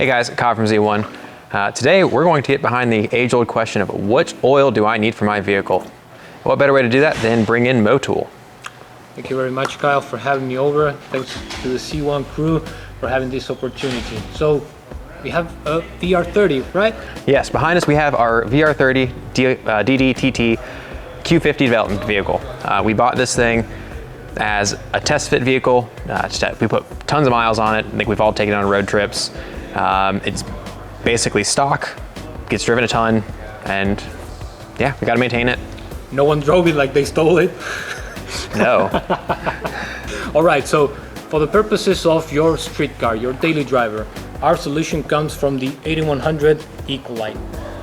Hey guys, Kyle from Z1. Today we're going to get behind the age-old question of which oil do I need for my vehicle? What better way to do that than bring in Motul? Thank you very much, Kyle, for having me over. Thanks to the C1 crew for having this opportunity. So we have a VR30, right? Yes, behind us we have our VR30 DDTT Q50 development vehicle. We bought this thing as a test fit vehicle. We put tons of miles on it. I think we've all taken it on road trips. It's basically stock, gets driven a ton, and yeah, we got to maintain it. No one drove it like they stole it. No. All right, so for the purposes of your street car, your daily driver, our solution comes from the 8100 Eco-lite.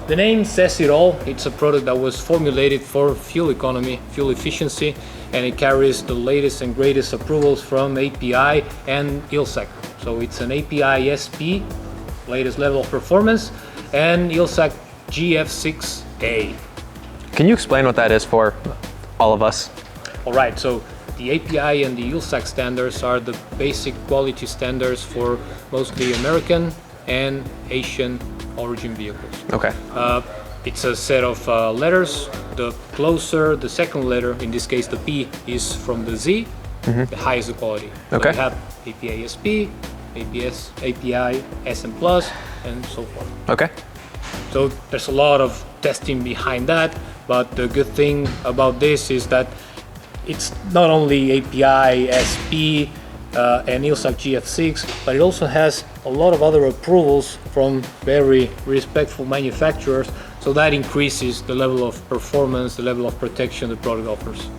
The name says it all. It's a product that was formulated for fuel economy, fuel efficiency, and it carries the latest and greatest approvals from API and ILSAC. So it's an API SP, latest level of performance, and ILSAC GF6A. Can you explain what that is for all of us? All right, so the API and the ILSAC standards are the basic quality standards for mostly American and Asian origin vehicles. Okay. It's a set of letters. The closer the second letter, in this case the P, is from the Z, the highest the quality. Okay. So we have API SP, API SM+, and so forth. Okay. So there's a lot of testing behind that, but the good thing about this is that it's not only API SP and ILSAC GF6, but it also has a lot of other approvals from very respectful manufacturers, so that increases the level of performance, the level of protection the product offers.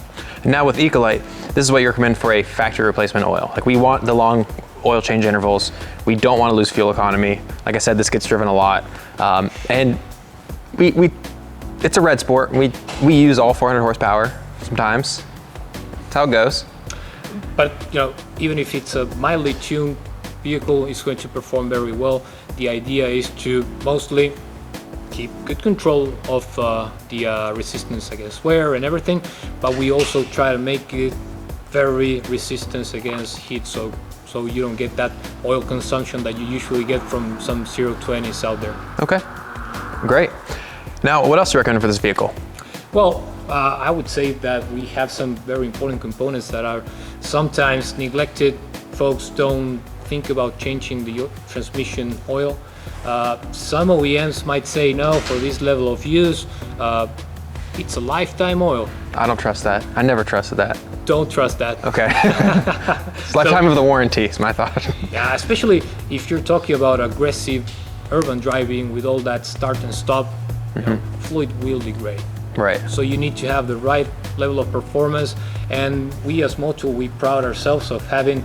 Now with Ecolite, this is what you recommend for a factory replacement oil. Like, we want the long oil change intervals. We don't want to lose fuel economy. Like I said, this gets driven a lot. And it's a Redsport. We use all 400 horsepower sometimes. That's how it goes. But you know, even if it's a mildly tuned vehicle, it's going to perform very well. The idea is to mostly keep good control of the resistance against wear and everything, but we also try to make it very resistant against heat, so you don't get that oil consumption that you usually get from some 020s out there. Okay, great. Now, what else do you recommend for this vehicle? Well, I would say that we have some very important components that are sometimes neglected. Folks don't think about changing the transmission oil. Some OEMs might say no, for this level of use, it's a lifetime oil. I don't trust that. I never trusted that. Don't trust that. Okay. It's lifetime of the warranty is my thought. Yeah, especially if you're talking about aggressive urban driving with all that start and stop, you know, fluid will degrade. Right. So you need to have the right level of performance, and we as Motul, we proud ourselves of having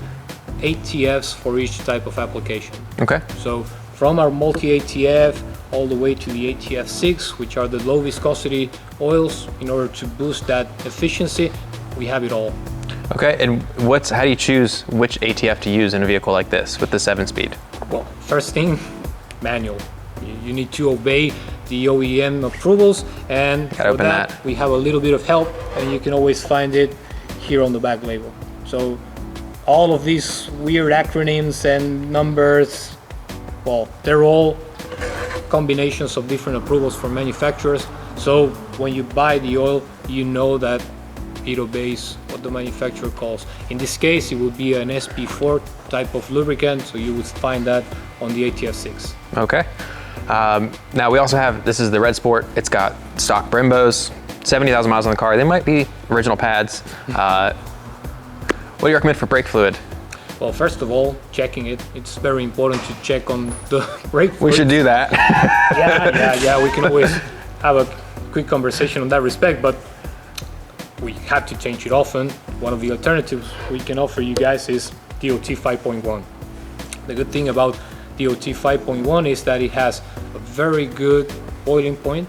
ATFs for each type of application. Okay. So from our multi-ATF all the way to the ATF6, which are the low viscosity oils, in order to boost that efficiency, we have it all. Okay, and how do you choose which ATF to use in a vehicle like this with the 7-speed? Well, first thing, manual. You need to obey the OEM approvals, and for that we have a little bit of help, and you can always find it here on the back label. So all of these weird acronyms and numbers, well, they're all combinations of different approvals from manufacturers. So when you buy the oil, you know that it obeys what the manufacturer calls. In this case, it would be an SP4 type of lubricant, so you would find that on the ATF6. Okay. Now we also have, this is the Redsport. It's got stock Brembos, 70,000 miles on the car. They might be original pads. What do you recommend for brake fluid? Well, first of all, checking it. It's very important to check on the brake fluid. We should do that. Yeah, we can always have a quick conversation on that respect, but we have to change it often. One of the alternatives we can offer you guys is DOT 5.1. The good thing about DOT 5.1 is that it has a very good boiling point,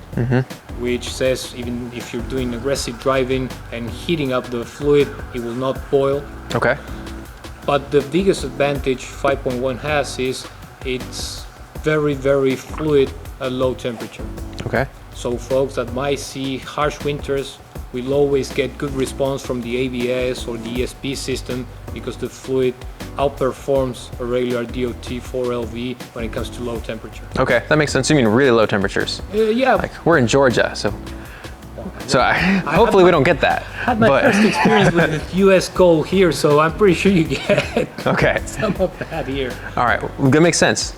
which says even if you're doing aggressive driving and heating up the fluid, it will not boil. Okay. But the biggest advantage 5.1 has is it's very, very fluid at low temperature. Okay. So folks that might see harsh winters will always get good response from the ABS or the ESP system because the fluid outperforms a regular DOT4LV when it comes to low temperature. Okay, that makes sense. You mean really low temperatures? Yeah. Like we're in Georgia, so hopefully we don't get that. I had my first experience with the US cold here, so I'm pretty sure you get Okay. some of that here. All right, well, that makes sense.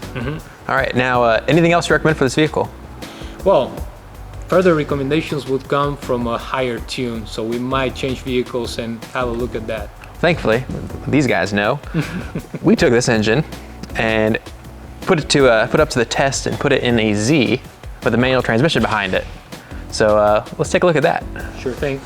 All right, now anything else you recommend for this vehicle? Well, further recommendations would come from a higher tune, so we might change vehicles and have a look at that. Thankfully, these guys know. We took this engine and put it up to the test and put it in a Z with a manual transmission behind it. So let's take a look at that. Sure thing.